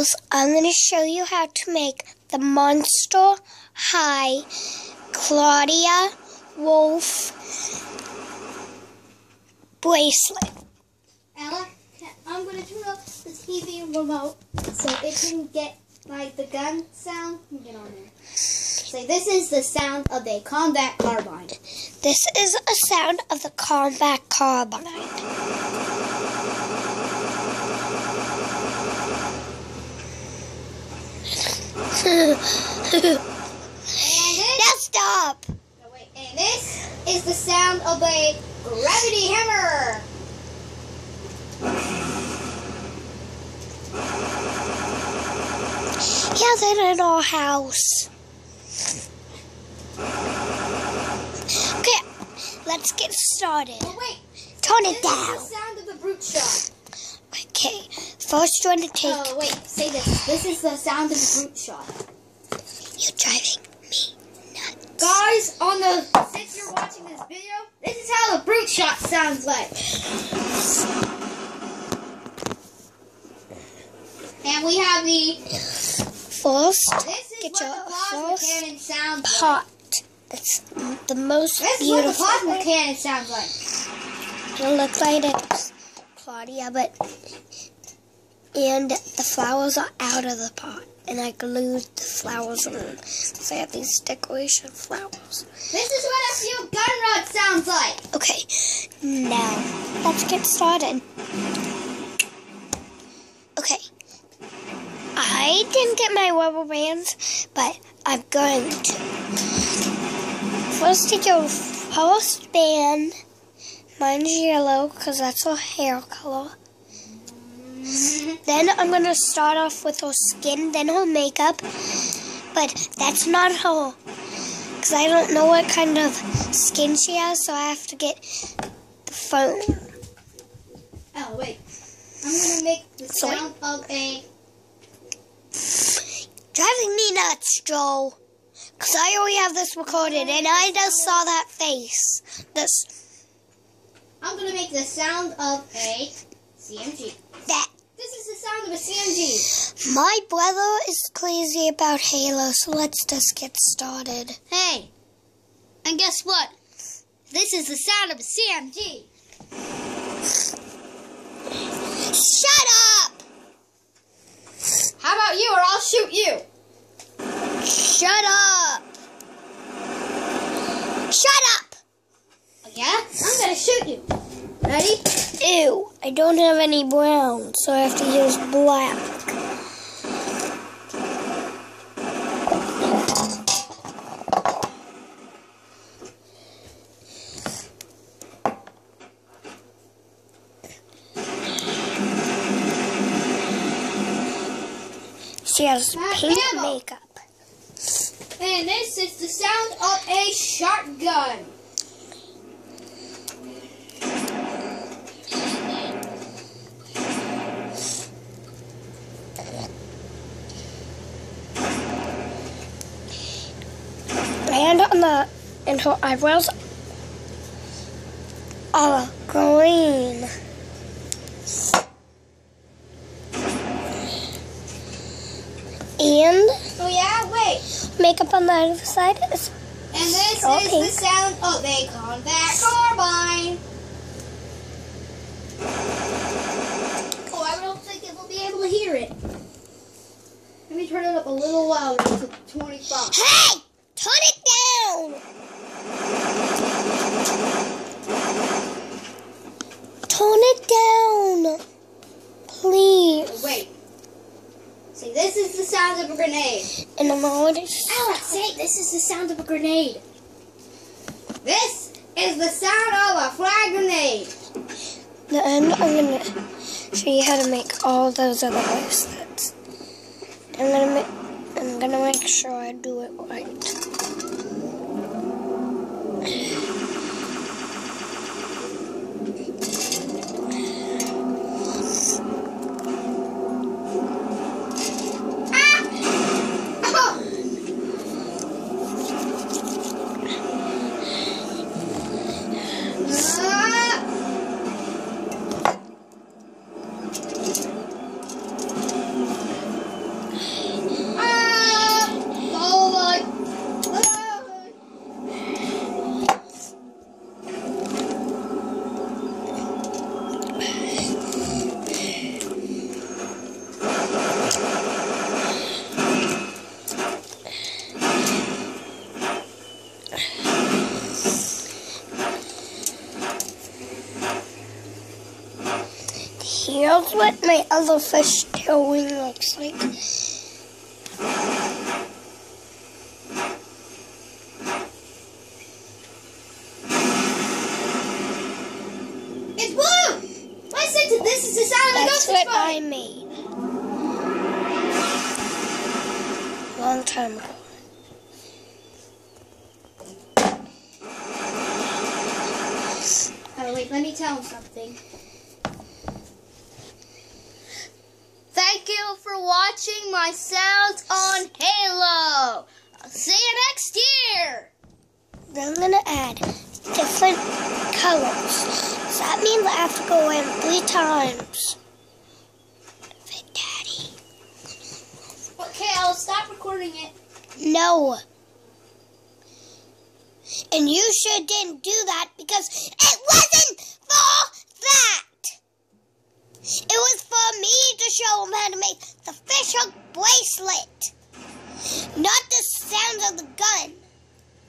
Girls, I'm going to show you how to make the Monster High Claudia Wolf bracelet. Ella, I'm going to turn off the TV remote so it can get like the gun sound. Get on there. So this is the sound of a combat carbine. This is a sound of the combat carbine. Now stop! Oh, wait. And this is the sound of a gravity hammer. He has it in our house. Okay, let's get started. Oh, wait. Turn it down. This is the sound of the brute shot. Okay, first you're going to take... Oh, wait. Say this. This is the sound of the brute shot. You're driving me nuts. Guys, since you're watching this video, this is how the brute shot sounds like. And we have the... First, This is get what your the plasma first cannon sounds pot. like. It's the most This is beautiful. what the plasma cannon sounds like. It'll look like it's Claudia, and the flowers are out of the pot. And I glued the flowers on. So I have these decoration flowers. This is what a steel gun rod sounds like. Okay, now let's get started. Okay, I didn't get my rubber bands, but I'm going to. First, take your first band. Mine's yellow because that's her hair color. Then I'm going to start off with her skin, then her makeup. But that's not her, because I don't know what kind of skin she has, so I have to get the phone. Oh, wait. I'm going to make the sound of a... Driving me nuts, Joel. Because I already have this recorded, and I just saw that face. I'm going to make the sound of a CMG. This is the sound of a CMG. My brother is crazy about Halo, so let's just get started. Hey, and guess what? This is the sound of a CMG. Shut up! How about you, or I'll shoot you? Shut up! Shut up! Oh, yeah? I'm going to shoot you. Ready? Ew, I don't have any brown, so I have to use black. She has pink makeup. And this is the sound of a shotgun. And her eyebrows are green. And oh yeah, wait. Makeup on the other side is and this all is pink. the sound of a combat carbine. Oh, I don't think it will be able to hear it. Let me turn it up a little louder to 25. Hey! Turn it down! Turn it down! Please. Wait. See, this is the sound of a grenade. And I'm already... Alex, say, this is the sound of a grenade. This is the sound of a flag grenade. Then I'm going to show you how to make all those other bracelets. I'm gonna make sure I do it right. is what my other fish tail wing looks like. It's blue! Listen to this is the sound of the That's ghost what I made. Long time ago. Oh wait, let me tell him something. Thank you for watching my sounds on Halo. I'll see you next year. Then I'm gonna add different colors. So that means I have to go in 3 times. Daddy. Okay, I'll stop recording it. No. And you sure didn't do that because it wasn't for that. It was for me to show him how to make the fish hook bracelet. Not the sounds of the gun.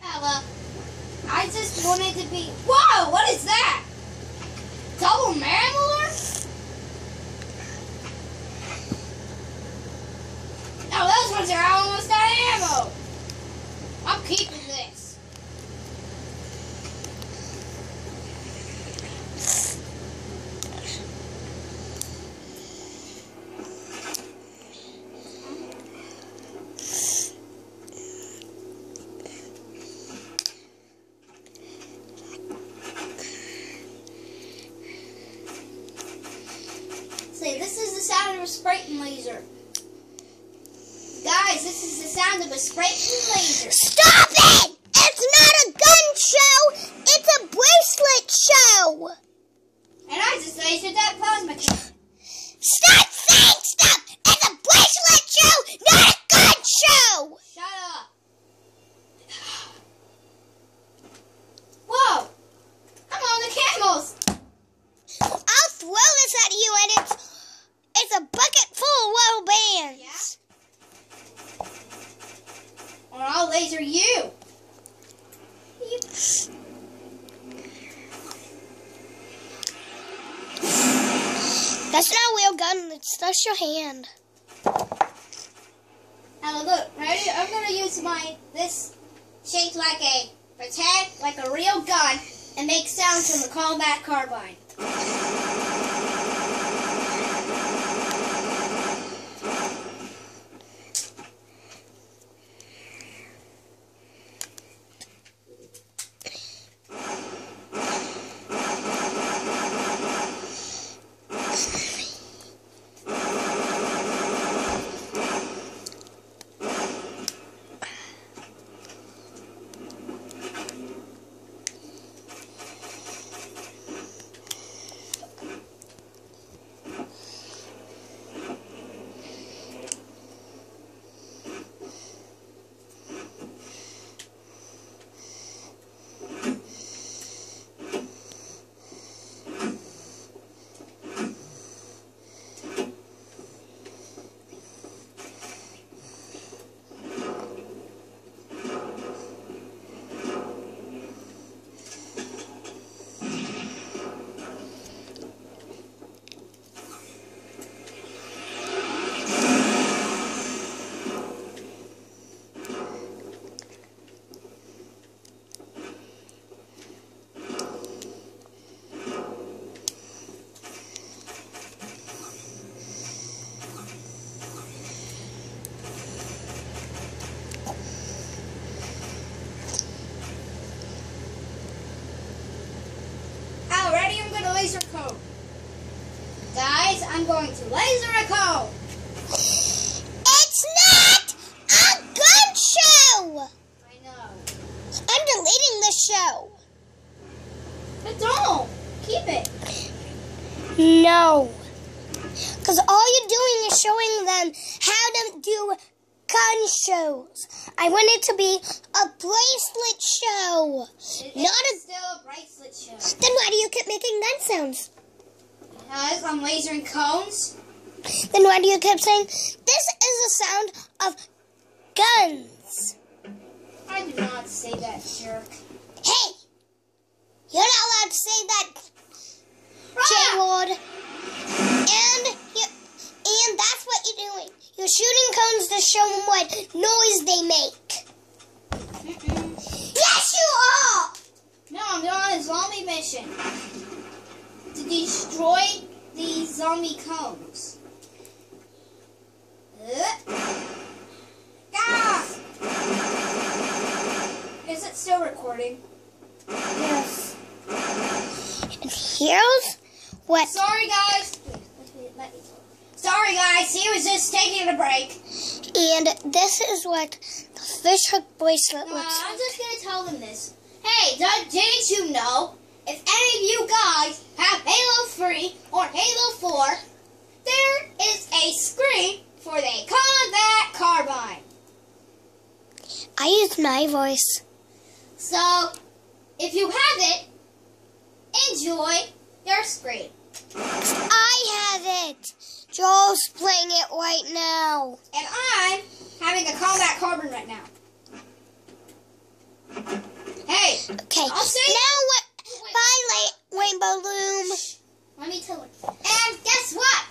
Ella, I just wanted to be... Whoa, what is that? Double mammaler? No, those ones are almost out of ammo. I'm keeping this. This is the sound of a Sprayton laser. Guys, this is the sound of a Sprayton laser. Stop it! It's not a gun show! It's a bracelet show! And I just lasered that plasma cannon. Stop saying stuff! It's a bracelet show, not a gun show! Shut up. Whoa! Come on, the camels! I'll throw this at you and it's a bucket full of rubber bands. Yeah? Or I'll laser you. That's not a real gun, it's just your hand. Now look, ready? I'm gonna use this shaped like a real gun and make sounds from the combat carbine. Laser cone. Guys, I'm going to laser a cone. It's not a gun show. I know. I'm deleting this show. But don't. Keep it. No. Because all you're doing is showing them how to do gun shows. I want it to be a bracelet show. It's still a bracelet show. Then why do you keep making gun sounds? Because I'm lasering cones. Then why do you keep saying, this is the sound of guns? I do not say that, jerk. Hey! You're not allowed to say that, J-Lord. And noise they make. Yes, you are! No, I'm on a zombie mission to destroy these zombie cones. Ah! Is it still recording? Yes. And here's what... Sorry, guys. Let me talk. Sorry, guys. He was just taking a break. And this is what the fish hook bracelet looks like. I'm just going to tell them this. Hey, didn't you know, if any of you guys have Halo 3 or Halo 4, there is a screen for the Combat Carbine. I used my voice. So, if you have it, enjoy your screen. I have it. Joel's playing it right now. And I'm having a Combat Carbine right now. Hey. Okay. I'll say now what? Bye, Rainbow Loom. Let me tell her. And guess what?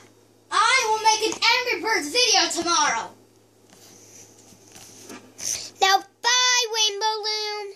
I will make an Angry Birds video tomorrow. Now, bye, Rainbow Loom.